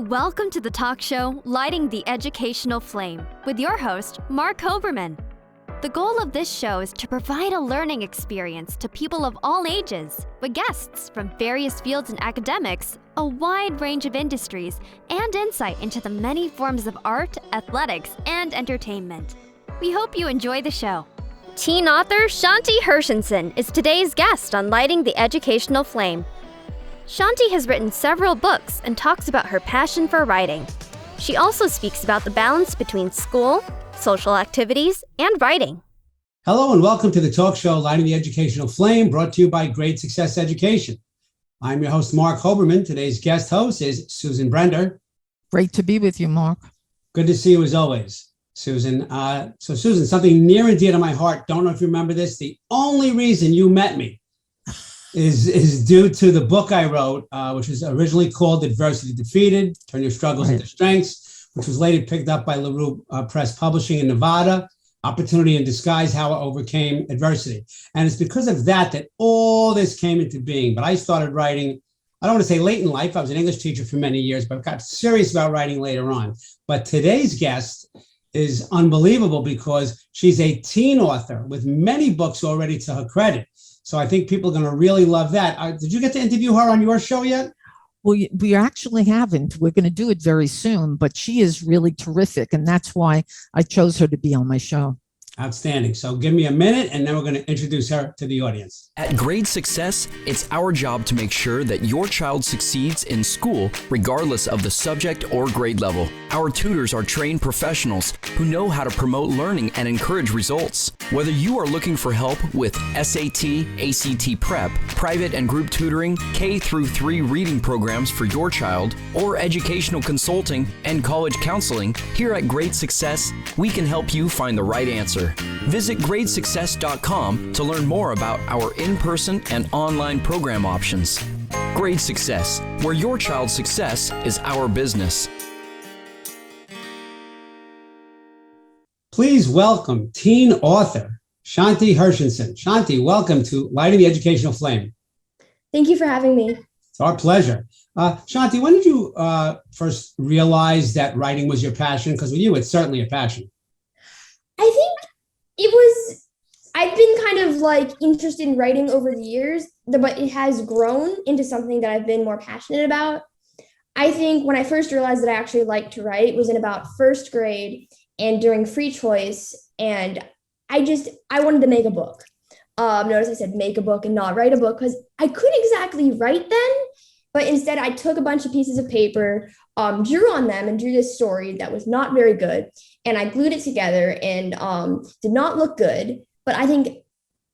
Welcome to the talk show, Lighting the Educational Flame, with your host, Mark Hoberman. The goal of this show is to provide a learning experience to people of all ages, with guests from various fields and academics, a wide range of industries, and insight into the many forms of art, athletics, and entertainment. We hope you enjoy the show. Teen author Shanti Hershenson is today's guest on Lighting the Educational Flame. Shanti has written several books and talks about her passion for writing. She also speaks about the balance between school, social activities, and writing. Hello and welcome to the talk show, Lighting the Educational Flame, brought to you by Great Success Education. I'm your host, Mark Hoberman. Today's guest host is Susan Brender. Great to be with you, Mark. Good to see you as always, Susan. So Susan, something near and dear to my heart. Don't know if you remember this. The only reason you met me is due to the book I wrote, which was originally called Adversity Defeated, Turn Your Struggles into Strengths, which was later picked up by LaRue Press Publishing in Nevada, Opportunity in Disguise, How I Overcame Adversity. And it's because of that that all this came into being. But I started writing, I don't want to say late in life. I was an English teacher for many years, but got serious about writing later on. But today's guest is unbelievable because she's a teen author with many books already to her credit. So I think people are going to really love that. Did you get to interview her on your show yet? Well, we actually haven't. We're going to do it very soon, but she is really terrific. And that's why I chose her to be on my show. Outstanding. So give me a minute and then we're going to introduce her to the audience. At Grade Success, it's our job to make sure that your child succeeds in school regardless of the subject or grade level. Our tutors are trained professionals who know how to promote learning and encourage results. Whether you are looking for help with SAT, ACT prep, private and group tutoring, K through 3 reading programs for your child, or educational consulting and college counseling, here at Grade Success, we can help you find the right answer. Visit gradesuccess.com to learn more about our in-person and online program options. Grade Success, where your child's success is our business. Please welcome teen author Shanti Hershenson. Shanti, welcome to Lighting the Educational Flame. Thank you for having me. It's our pleasure. Shanti, when did you first realize that writing was your passion? Because with you, it's certainly a passion. I think I've been kind of like interested in writing over the years, but it has grown into something that I've been more passionate about. I think when I first realized that I actually liked to write was in about first grade and during free choice. And I wanted to make a book. Notice I said make a book and not write a book because I couldn't exactly write then, but instead I took a bunch of pieces of paper, drew on them and drew this story that was not very good. And I glued it together and did not look good. But I think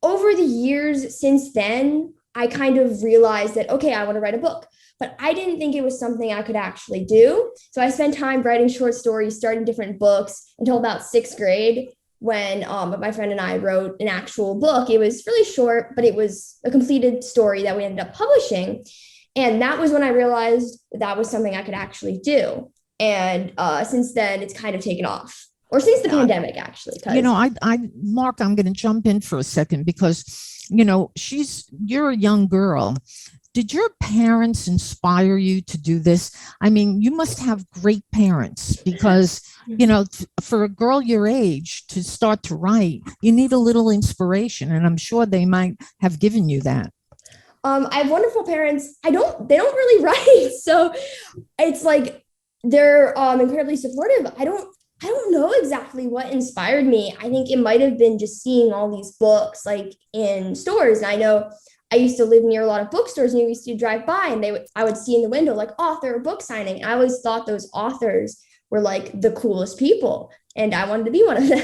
over the years since then, I kind of realized that, okay, I want to write a book. But I didn't think it was something I could actually do. So I spent time writing short stories, starting different books until about 6th grade when my friend and I wrote an actual book. It was really short, but it was a completed story that we ended up publishing. And that was when I realized that was something I could actually do. And since then, it's kind of taken off. Or since the pandemic, actually. Mark, I'm going to jump in for a second because, you're a young girl. Did your parents inspire you to do this? I mean, you must have great parents because, for a girl your age to start to write, you need a little inspiration. And I'm sure they might have given you that. I have wonderful parents. They don't really write. So it's like they're incredibly supportive. I don't know exactly what inspired me. I think it might have been just seeing all these books like in stores. And I know I used to live near a lot of bookstores and you used to drive by and I would see in the window like author book signing. I always thought those authors were like the coolest people and I wanted to be one of them.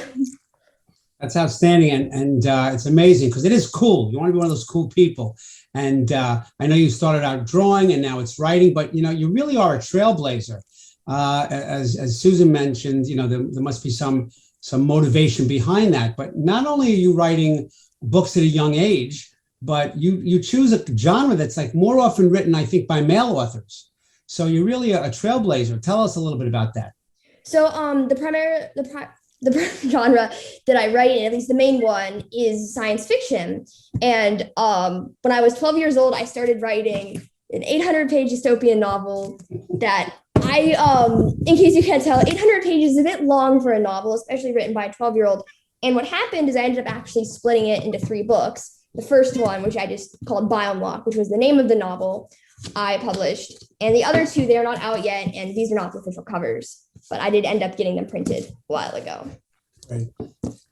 That's outstanding. And it's amazing because it is cool. You want to be one of those cool people. And I know you started out drawing and now it's writing, but you really are a trailblazer. As Susan mentioned, there must be some motivation behind that. But not only are you writing books at a young age, but you choose a genre that's like more often written, I think, by male authors. So you're really a trailblazer. Tell us a little bit about that. So the genre that I write in, at least the main one, is science fiction. And when I was 12 years old, I started writing an 800-page dystopian novel that in case you can't tell, 800 pages is a bit long for a novel, especially written by a 12-year-old. And what happened is I ended up actually splitting it into 3 books. The first one, which I just called Biome Lock, which was the name of the novel I published. And the other 2, they are not out yet. And these are not the official covers, but I did end up getting them printed a while ago. Right.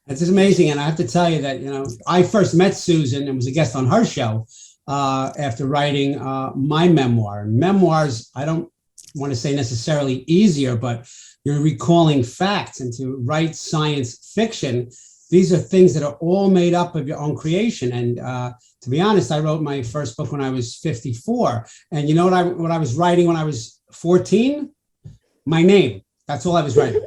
It's amazing. And I have to tell you that, I first met Susan and was a guest on her show after writing my memoir. Memoirs, I don't want to say necessarily easier, but you're recalling facts, and to write science fiction, these are things that are all made up of your own creation. And to be honest, I wrote my first book when I was 54. And you know what I was writing when I was 14? My name. That's all I was writing.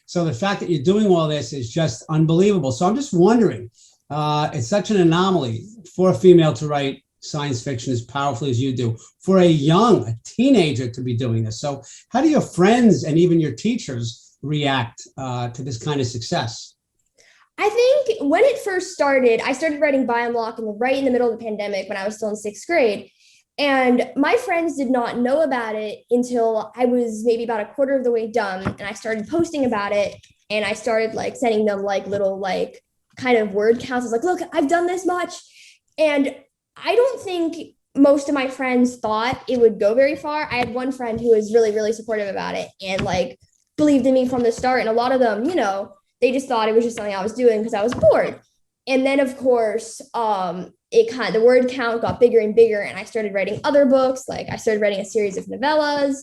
So the fact that you're doing all this is just unbelievable. So I'm just wondering, it's such an anomaly for a female to write science fiction as powerfully as you do, for a teenager to be doing this. So how do your friends and even your teachers react to this kind of success? I think when it first started, I started writing Biome Lock right in the middle of the pandemic when I was still in 6th grade. And my friends did not know about it until I was maybe about a quarter of the way done. And I started posting about it, and I started sending them little kind of word counts. I was like, look, I've done this much. And I don't think most of my friends thought it would go very far. I had one friend who was really, really supportive about it and believed in me from the start. And a lot of them, they just thought it was just something I was doing because I was bored. And then of course, the word count got bigger and bigger, and I started writing other books. I started writing a series of novellas.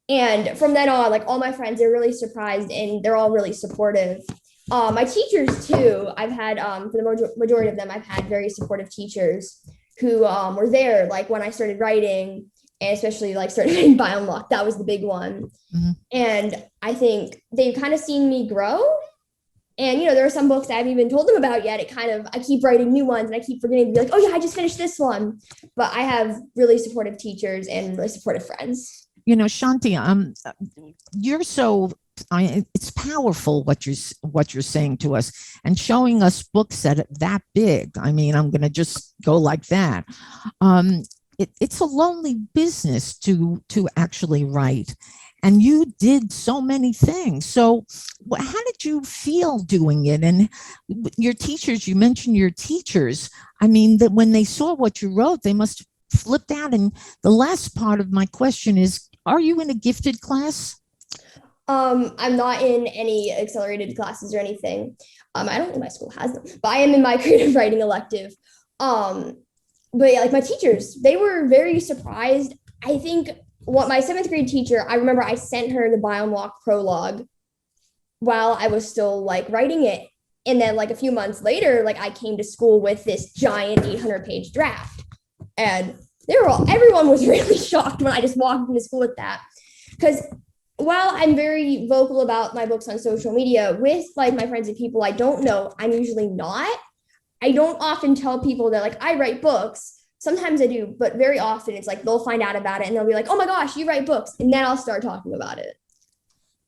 And from then on, all my friends are really surprised, and they're all really supportive. My teachers too, I've had, for the majority of them, I've had very supportive teachers who were there when I started writing, and especially started writing Biome Lock. That was the big one. Mm-hmm. And I think they've kind of seen me grow. And, there are some books I haven't even told them about yet. I keep writing new ones, and I keep forgetting to be oh yeah, I just finished this one. But I have really supportive teachers and really supportive friends. Shanti, you're so, it's powerful what you're saying to us and showing us books that big. I mean, I'm going to just go like that. It's a lonely business to actually write. And you did so many things. So how did you feel doing it? And your teachers, you mentioned your teachers. I mean, that when they saw what you wrote, they must have flipped out. And the last part of my question is, are you in a gifted class? I'm not in any accelerated classes or anything. I don't think my school has them, but I am in my creative writing elective. But yeah, my teachers, they were very surprised. I think my 7th grade teacher, I remember I sent her the Biome Lock prologue while I was still writing it. And then a few months later, I came to school with this giant 800-page draft. And everyone was really shocked when I just walked into school with that. Because while I'm very vocal about my books on social media with my friends and people I don't know, I'm usually not. I don't often tell people that I write books. Sometimes I do, but very often it's they'll find out about it and they'll be oh my gosh, you write books. And then I'll start talking about it.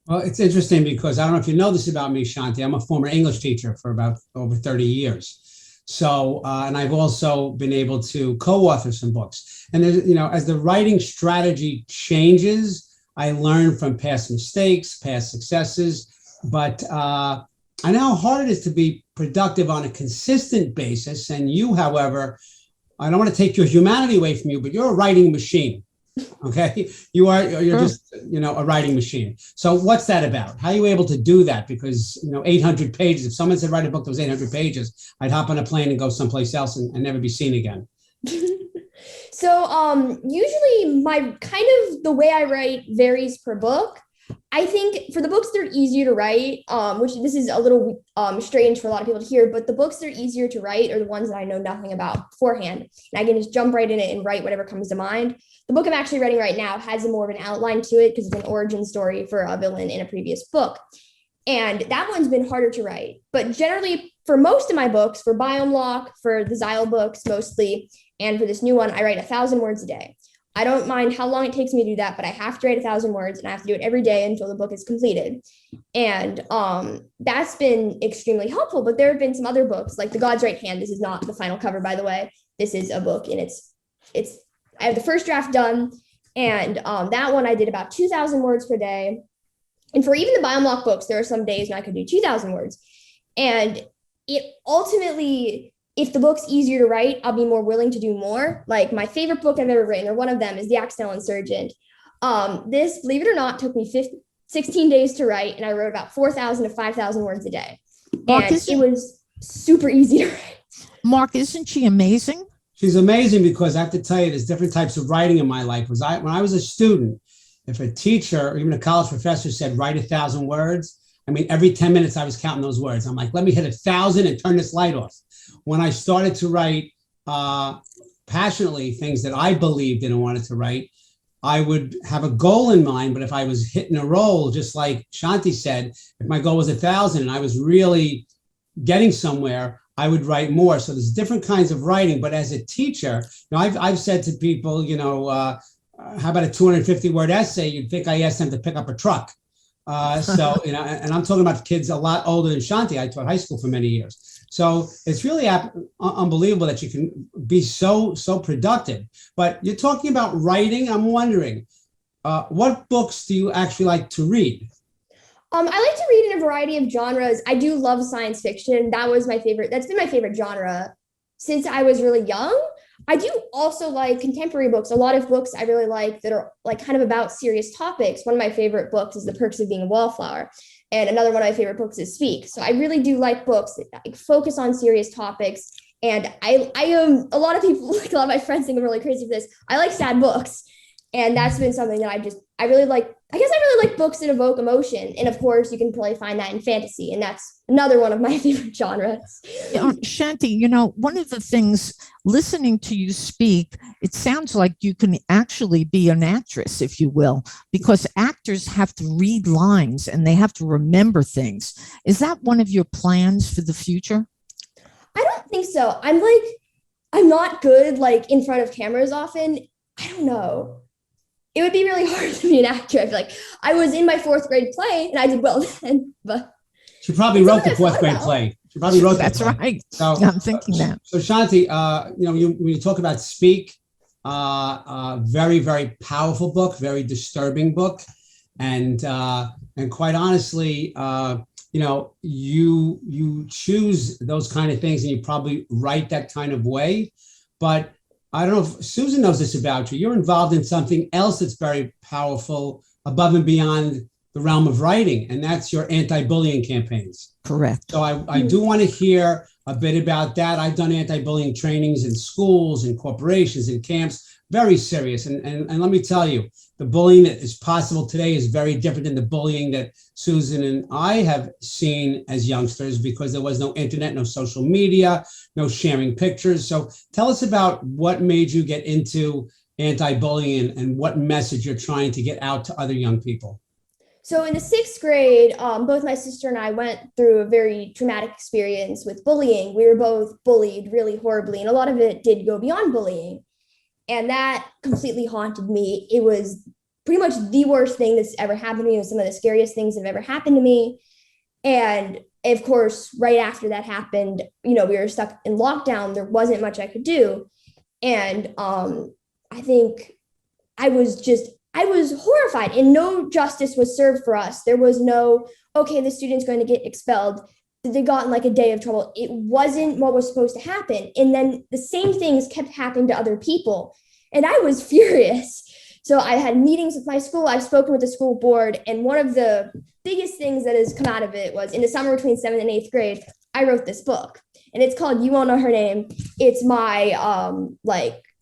Well, it's interesting because I don't know if you know this about me, Shanti. I'm a former English teacher for about over 30 years. So, and I've also been able to co-author some books. And there's, as the writing strategy changes, I learn from past mistakes, past successes, but I know how hard it is to be productive on a consistent basis. And you, however, I don't want to take your humanity away from you, but you're a writing machine. Okay. You're just, a writing machine. So what's that about? How are you able to do that? Because, 800 pages, if someone said write a book that was 800 pages, I'd hop on a plane and go someplace else and never be seen again. So usually the way I write varies per book. I think for the books that are easier to write, which this is a little strange for a lot of people to hear, but the books that are easier to write are the ones that I know nothing about beforehand. And I can just jump right in it and write whatever comes to mind. The book I'm actually writing right now has more of an outline to it because it's an origin story for a villain in a previous book. And that one's been harder to write. But generally, for most of my books, for Biome Lock, for the Xyle books mostly, and for this new one, I write 1,000 words a day. I don't mind how long it takes me to do that, but I have to write 1,000 words and I have to do it every day until the book is completed. And that's been extremely helpful. But there have been some other books like The God's Right Hand. This is not the final cover, by the way. This is a book and I have the first draft done And that one I did about 2,000 words per day. And for even the BioMlock books, there are some days when I could do 2,000 words. And it ultimately, if the book's easier to write, I'll be more willing to do more. Like my favorite book I've ever written, or one of them, is The Accidental Insurgent. This, believe it or not, took me 16 days to write, and I wrote about 4,000 to 5,000 words a day. Mark, And it was super easy to write. Mark, isn't she amazing? She's amazing, because I have to tell you, there's different types of writing in my life. When I was a student, if a teacher or even a college professor said, write 1,000 words, I mean, every 10 minutes I was counting those words. I'm like, let me hit 1,000 and turn this light off. When I started to write passionately things that I believed in and wanted to write, I would have a goal in mind. But if I was hitting a roll, just like Shanti said, if my goal was 1,000 and I was really getting somewhere, I would write more. So there's different kinds of writing. But as a teacher, I've said to people, how about a 250-word essay? You'd think I asked them to pick up a truck. And I'm talking about kids a lot older than Shanti. I taught high school for many years. So it's really unbelievable that you can be so productive. But you're talking about writing. I'm wondering, what books do you actually like to read? I like to read in a variety of genres. I do love science fiction. That's been my favorite genre since I was really young. I do also like contemporary books. A lot of books I really like that are like kind of about serious topics. One of my favorite books is The Perks of Being a Wallflower. And another one of my favorite books is Speak. So I really do like books that focus on serious topics. And I am, a lot of people, like a lot of my friends think I'm really crazy for this. I like sad books. And that's been something that I really like. I guess I really like books that evoke emotion. And of course, you can probably find that in fantasy. And that's another one of my favorite genres. Shanti, one of the things, listening to you speak, it sounds like you can actually be an actress, if you will, because actors have to read lines and they have to remember things. Is that one of your plans for the future? I don't think so. I'm not good like in front of cameras often. I don't know. It would be really hard to be an actor. I feel like I was in my 4th grade play and I did well then, but she probably wrote the 4th grade play. She probably wrote that. That's right. So I'm thinking that. So Shanti, when you talk about Speak, very, very powerful book, very disturbing book, and quite honestly, you choose those kind of things and you probably write that kind of way, but I don't know if Susan knows this about you. You're involved in something else that's very powerful above and beyond the realm of writing, and that's your anti-bullying campaigns. Correct. So I do want to hear a bit about that. I've done anti-bullying trainings in schools and corporations and camps, very serious. And let me tell you, the bullying that is possible today is very different than the bullying that Susan and I have seen as youngsters, because there was no internet, no social media, no sharing pictures. So tell us about what made you get into anti-bullying and what message you're trying to get out to other young people. So in the 6th grade, both my sister and I went through a very traumatic experience with bullying. We were both bullied really horribly, and a lot of it did go beyond bullying. And that completely haunted me. It was pretty much the worst thing that's ever happened to me. It was some of the scariest things that have ever happened to me. And of course, right after that happened, we were stuck in lockdown. There wasn't much I could do. And I think I was horrified, and no justice was served for us. There was no, okay, the student's going to get expelled. They got in like a day of trouble. It wasn't what was supposed to happen. And then the same things kept happening to other people. And I was furious. So I had meetings with my school. I've spoken with the school board. And one of the biggest things that has come out of it was in the summer between 7th and 8th grade, I wrote this book. And it's called You Won't Know Her Name. It's my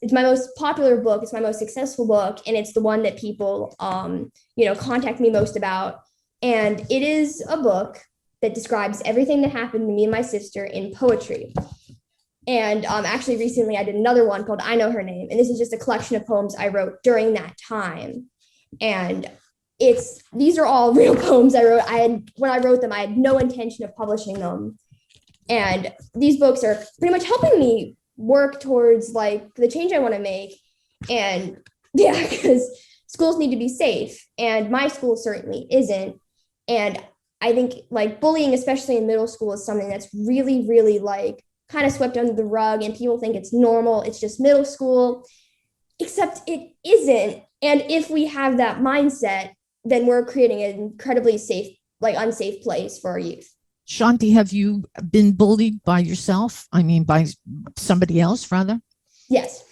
it's my most popular book. It's my most successful book. And it's the one that people contact me most about. And it is a book that describes everything that happened to me and my sister in poetry. And actually recently I did another one called I Know Her Name. And this is just a collection of poems I wrote during that time. And these are all real poems I wrote. When I wrote them, I had no intention of publishing them. And these books are pretty much helping me work towards like the change I want to make. And yeah, because schools need to be safe. And my school certainly isn't. And I think like bullying, especially in middle school, is something that's really, really like kind of swept under the rug, and people think it's normal. It's just middle school, except it isn't. And if we have that mindset, then we're creating an incredibly safe, like unsafe place for our youth. Shanti, have you been bullied by yourself? I mean, by somebody else, rather? Yes.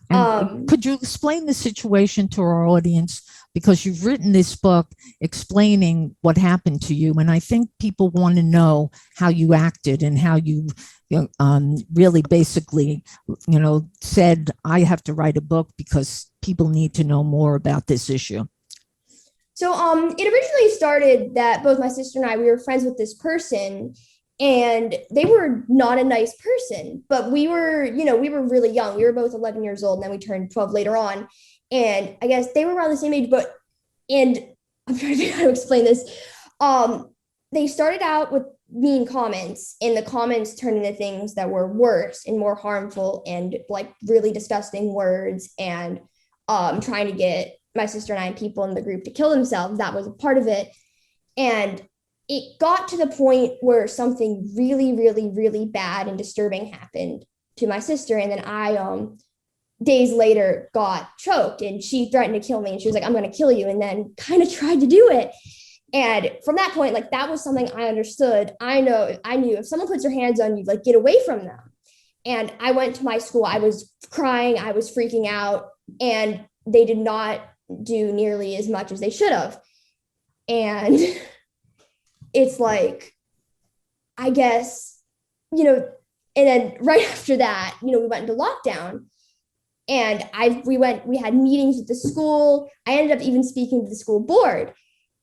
And could you explain the situation to our audience? Because you've written this book explaining what happened to you. And I think people want to know how you acted and how you really basically, said, I have to write a book because people need to know more about this issue. So it originally started that both my sister and I, we were friends with this person, and they were not a nice person, but we were really young. We were both 11 years old, and then we turned 12 later on. And I guess they were around the same age, and I'm trying to figure out how to explain this. They started out with mean comments, and the comments turned into things that were worse and more harmful, and like really disgusting words, and trying to get my sister and I and people in the group to kill themselves. That was a part of it. And it got to the point where something really, really, really bad and disturbing happened to my sister. And then I, days later, got choked, and she threatened to kill me. And she was like, I'm going to kill you. And then kind of tried to do it. And from that point, like, that was something I understood. I knew if someone puts their hands on you, like, get away from them. And I went to my school. I was crying. I was freaking out. And they did not do nearly as much as they should have. And it's like, I guess, and then right after that, we went into lockdown, and we had meetings with the school. I ended up even speaking to the school board,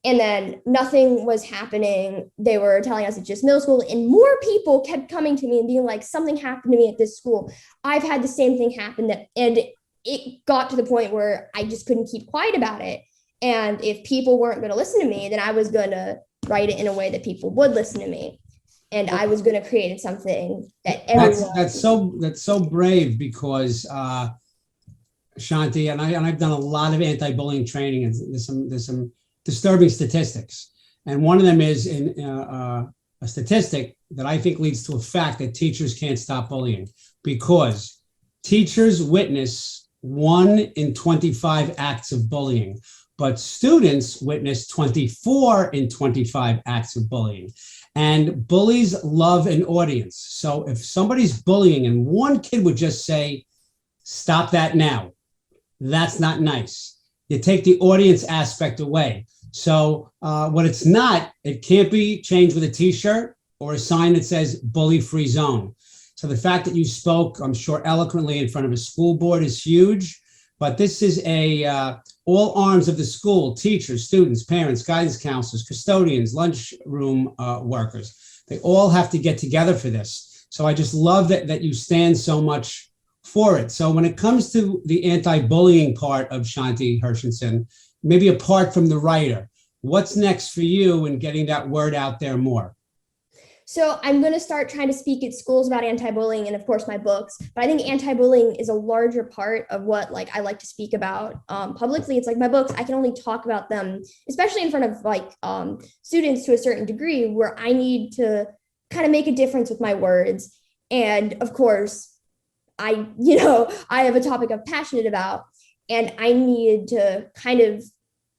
and then nothing was happening. They were telling us it's just middle school, and more people kept coming to me and being like, something happened to me at this school. I've had the same thing happen, and it got to the point where I just couldn't keep quiet about it. And if people weren't going to listen to me, then I was going to write it in a way that people would listen to me. And I was going to create something that everyone. That's so brave, because Shanti, and I've done a lot of anti-bullying training, and there's some disturbing statistics. And one of them is in a statistic that I think leads to a fact that teachers can't stop bullying, because teachers witness 1 in 25 acts of bullying, but students witness 24 in 25 acts of bullying. And bullies love an audience. So if somebody's bullying and one kid would just say, stop that now, that's not nice. You take the audience aspect away. So what it's not, it can't be changed with a t-shirt or a sign that says bully free zone. So the fact that you spoke, I'm sure, eloquently in front of a school board is huge, but this is all arms of the school: teachers, students, parents, guidance counselors, custodians, lunchroom workers. They all have to get together for this. So I just love that you stand so much for it. So when it comes to the anti-bullying part of Shanti Hershenson, maybe apart from the writer, what's next for you in getting that word out there more? So I'm going to start trying to speak at schools about anti-bullying, and of course my books, but I think anti-bullying is a larger part of what I like to speak about publicly. It's like my books, I can only talk about them, especially in front of students to a certain degree, where I need to kind of make a difference with my words. And of course, I have a topic I'm passionate about, and I needed to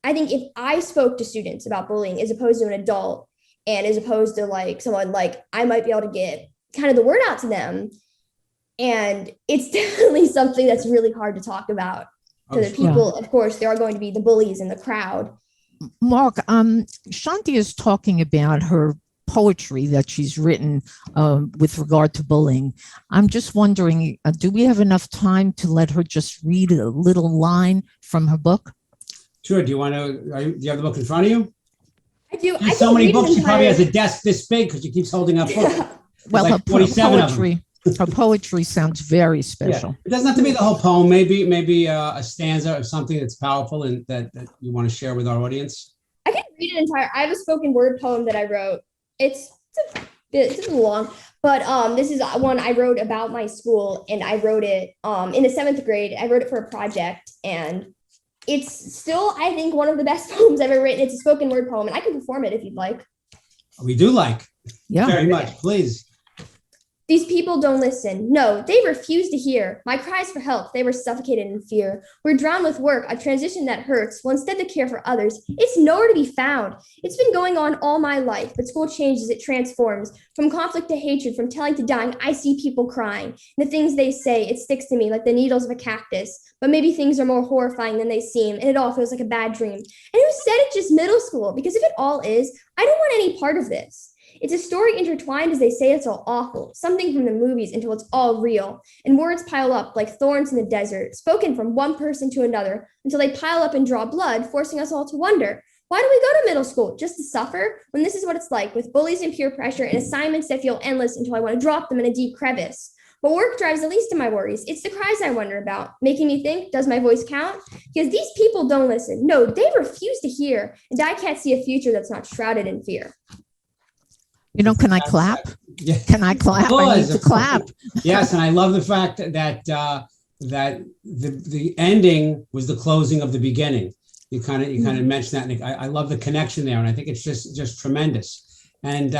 I think if I spoke to students about bullying as opposed to an adult, and as opposed to someone, I might be able to get kind of the word out to them. And it's definitely something that's really hard to talk about to the people. Yeah. Of course, there are going to be the bullies in the crowd. Mark, Shanti is talking about her poetry that she's written with regard to bullying. I'm just wondering, do we have enough time to let her just read a little line from her book? Sure. Do you have the book in front of you? I do. There's so many books. She probably has a desk this big because she keeps holding up books. Yeah. Well, her poetry sounds very special. Yeah. It doesn't have to be the whole poem. Maybe a stanza or something that's powerful and that you want to share with our audience. I can read an entire. I have a spoken word poem that I wrote. It's a bit long, but this is one I wrote about my school, and I wrote it in the 7th grade. I wrote it for a project, and it's still, I think, one of the best poems I've ever written. It's a spoken word poem, and I can perform it if you'd like. We do like. Yeah. Very much. Please. These people don't listen. No, they refuse to hear. My cries for help, they were suffocated in fear. We're drowned with work, a transition that hurts. Well, instead to care for others, it's nowhere to be found. It's been going on all my life, but school changes, it transforms. From conflict to hatred, from telling to dying, I see people crying. And the things they say, it sticks to me like the needles of a cactus. But maybe things are more horrifying than they seem, and it all feels like a bad dream. And who said it's just middle school? Because if it all is, I don't want any part of this. It's a story intertwined as they say it's all awful, something from the movies until it's all real. And words pile up like thorns in the desert, spoken from one person to another until they pile up and draw blood, forcing us all to wonder, why do we go to middle school? Just to suffer? When this is what it's like, with bullies and peer pressure and assignments that feel endless until I want to drop them in a deep crevice. But work drives the least of my worries. It's the cries I wonder about, making me think, does my voice count? Because these people don't listen. No, they refuse to hear, and I can't see a future that's not shrouded in fear. Can I clap? Yeah. Can I clap? I need to clap. Yes, and I love the fact that the ending was the closing of the beginning. You kind of mentioned that, and I love the connection there, and I think it's just tremendous. And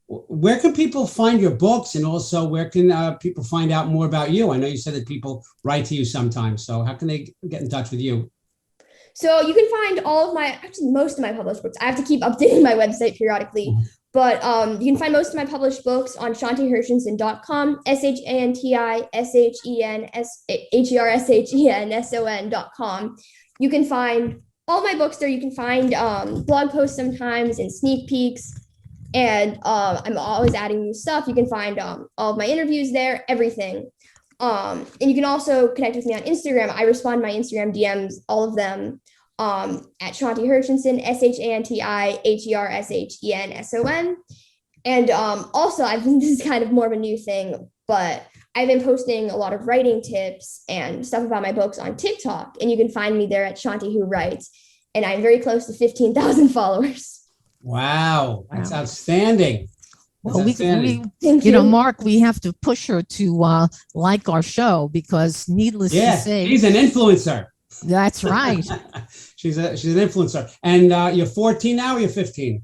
where can people find your books, and also where can people find out more about you? I know you said that people write to you sometimes, so how can they get in touch with you? So you can find most of my published books. I have to keep updating my website periodically. But you can find most of my published books on shantihershenson.com, ShantiHershenson.com. You can find all my books there. You can find blog posts sometimes and sneak peeks. And I'm always adding new stuff. You can find all of my interviews there, everything. And you can also connect with me on Instagram. I respond to my Instagram DMs, all of them. At Shanti Hershenson, ShantiHershenson. And also, this is kind of more of a new thing, but I've been posting a lot of writing tips and stuff about my books on TikTok, and you can find me there at Shanti Who Writes, and I'm very close to 15,000 followers. Wow, that's outstanding. Well, Mark, we have to push her to like our show because, needless to say, she's an influencer. That's right. She's an influencer. And you're 14 now or you're 15?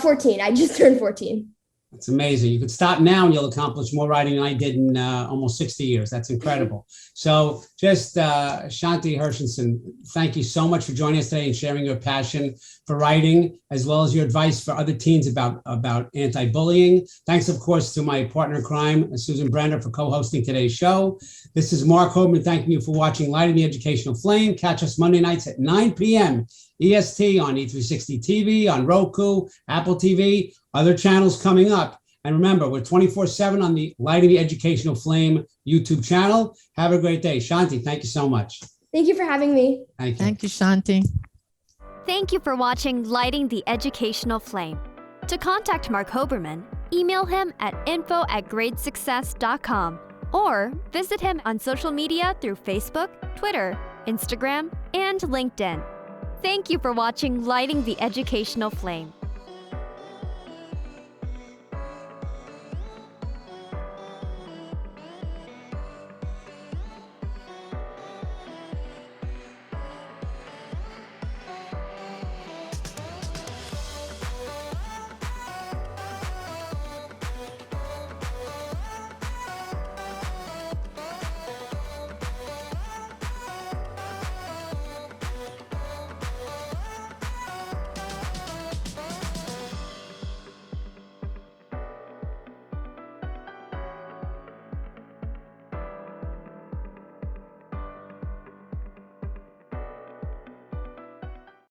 14. I just turned 14. That's amazing. You could stop now and you'll accomplish more writing than I did in almost 60 years. That's incredible. So just Shanti Hershenson, thank you so much for joining us today and sharing your passion for writing, as well as your advice for other teens about anti-bullying. Thanks, of course, to my partner in crime, Susan Brenner, for co-hosting today's show. This is Mark Hoberman thanking you for watching Lighting the Educational Flame. Catch us Monday nights at 9 p.m. EST on E360 TV, on Roku, Apple TV, other channels coming up. And remember, we're 24/7 on the Lighting the Educational Flame YouTube channel. Have a great day. Shanti, thank you so much. Thank you for having me. Thank you. Thank you, Shanti. Thank you for watching Lighting the Educational Flame. To contact Mark Hoberman, email him at info@gradesuccess.com or visit him on social media through Facebook, Twitter, Instagram, and LinkedIn. Thank you for watching Lighting the Educational Flame.